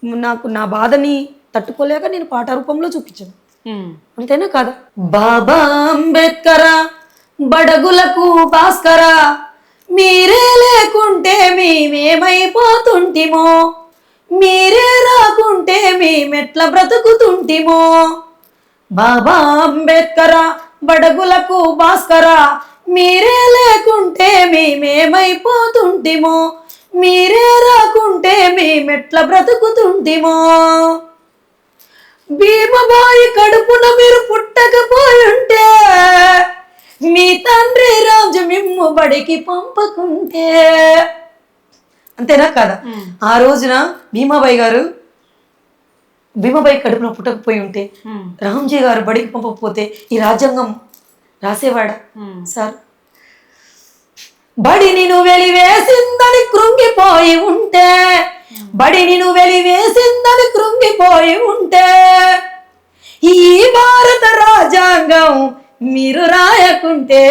నాకు నా బాధని తట్టుకోలేక నేను పాట రూపంలో చూపించాను. అంతేనా కాదా? బాబా అంబేద్కర బడగులకు భాస్కర మీరే లేకుంటే మేమేమైపోతుంటిమో, మీరే రాకుంటే మేమెట్ల బ్రతుకుతుంటిమో. బాబా అంబేద్కర బడగులకు భాస్కర మీరే లేకుంటే మేమేమైపోతుంటిమో, మీరే రాకుంటే మేమెట్ల బ్రతుకుతుంటిమో. భీమబాయి కడుపున మీరు పుట్టకపోయుంటే, మీ తండ్రి రాజు మిమ్ము బడికి పంపకుంటే. అంతేనా కదా? ఆ రోజున భీమాబాయి కడుపున పుట్టకపోయి ఉంటే, రామ్జీ గారు బడికి పంపకపోతే ఈ రాజ్యాంగం రాసేవాడా సార్? బడిని నువ్వు వెలివేసిందని కృంగిపోయి ఉంటే, బడిని నువ్వు వెలివేసిందని కృంగిపోయి ఉంటే, ఈ భారత రాజ్యాంగం మీరు రాయకుంటే.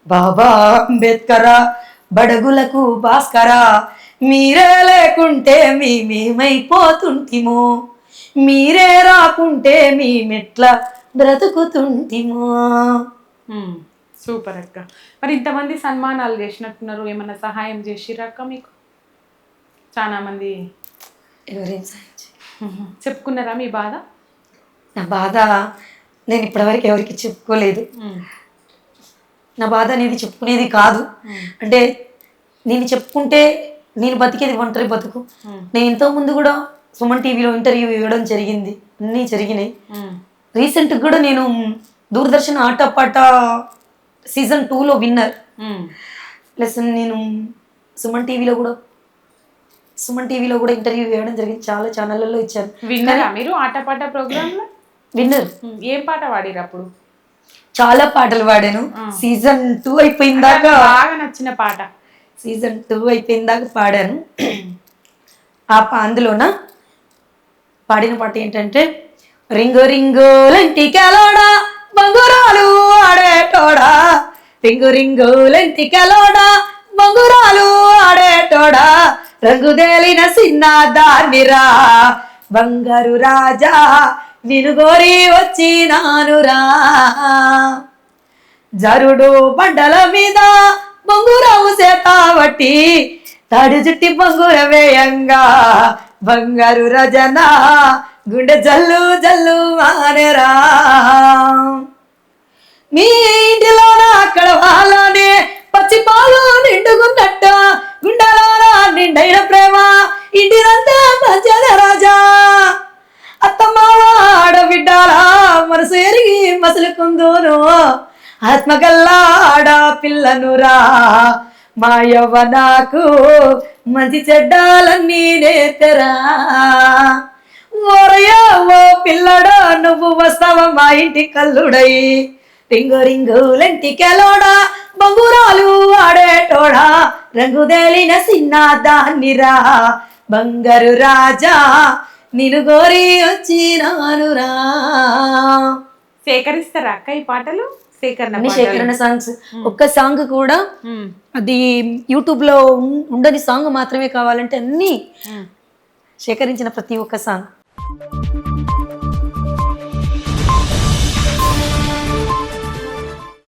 బాబా అంబేద్కర బడగులకు భాస్కర మీరే లేకుంటే మేమేమైపోతుంటిమో, మీరే రాకుంటే మేమెట్ల బ్రతుకుతుంటిమో. సూపర్ అక్క. మరి ఇంతమంది సన్మానాలు చేసినట్టున్నారు, ఏమన్నా సహాయం చేసిరక్క మీకు? చాలా మంది ఎవరేం సహాయం చెప్పుకున్నారా మీ బాధ? నా బాధ నేను ఇప్పటివరకు ఎవరికి చెప్పుకోలేదు. నా బాధ అనేది చెప్పుకునేది కాదు. అంటే నేను చెప్పుకుంటే నేను బతికేది ఒంటరి బతుకు. నేను ఇంతకుముందు కూడా సుమన్ టీవీలో ఇంటర్వ్యూ ఇవ్వడం జరిగింది, అన్నీ జరిగినాయి. రీసెంట్గా కూడా నేను దూరదర్శన్ ఆటపాట సీజన్ 2లో విన్నర్. ప్లస్ నేను సుమన్ టీవీలో కూడా ఇంటర్వ్యూ ఇవ్వడం జరిగింది, చాలా ఛానళ్ళలో ఇచ్చాను. విన్నరా మీరు ఆటపాట ప్రోగ్రామ్ లో? విన్నర్. ఏం పాట పాడిరు అప్పుడు? చాలా పాటలు పాడాను. సీజన్ 2 అయిపోయిందాక బాగా నచ్చిన పాట? సీజన్ 2 అయిపోయిందాక పాడాను. అందులోన పాడిన పాట ఏంటంటే, రింగు రింగు లెంటికెలోడా బంగురాలు ఆడేటోడా, రింగు రింగు లెంటికెలోడా బంగురాలు ఆడేటోడా, రంగుదేలిన సిన్న దానిరా బంగారు రాజా నిన్ను గోరి వచ్చినానురా. జరుడు బండల మీద బొంగురావు సేతావట్టి తాడి జుట్టి బొంగుర వేయంగా బంగారు రజన గుండె జల్లు జల్లు మానేరా. మీ ఇంటిలోన అక్కడ వాళ్ళనే పచ్చి పాలు నిండుకున్నట్ట, గుండెలోన నిండైన ప్రేమ ఇంటినంతా పంచద రాజా. అత్తమ్మావ ఆడబిడ్డాలా మనసు ఎరిగి మసులుకుందును, ఆత్మగల్లా ఆడ పిల్లనురా మా యవ్వనాకు మంచి చెడ్డాలన్నీ నేర్తరా. ఓరయ్యో ఓ పిల్లడా నువ్వు వస్తావా మా ఇంటి కల్లుడై, రింగు రింగు లెంటికెలోడా బంగురాలు ఆడేటోడా, రంగుదేలిన సిన్న దాన్నిరా బంగారు రాజా నిన్ను గోరి వచ్చినానురా. సేకరిస్తారా అక్క ఈ పాటలు? సేకరణ సాంగ్స్. ఒక్క సాంగ్ కూడా అది యూట్యూబ్ లో ఉండని సాంగ్ మాత్రమే కావాలంటే అన్ని సేకరించిన ప్రతి ఒక్క సాంగ్.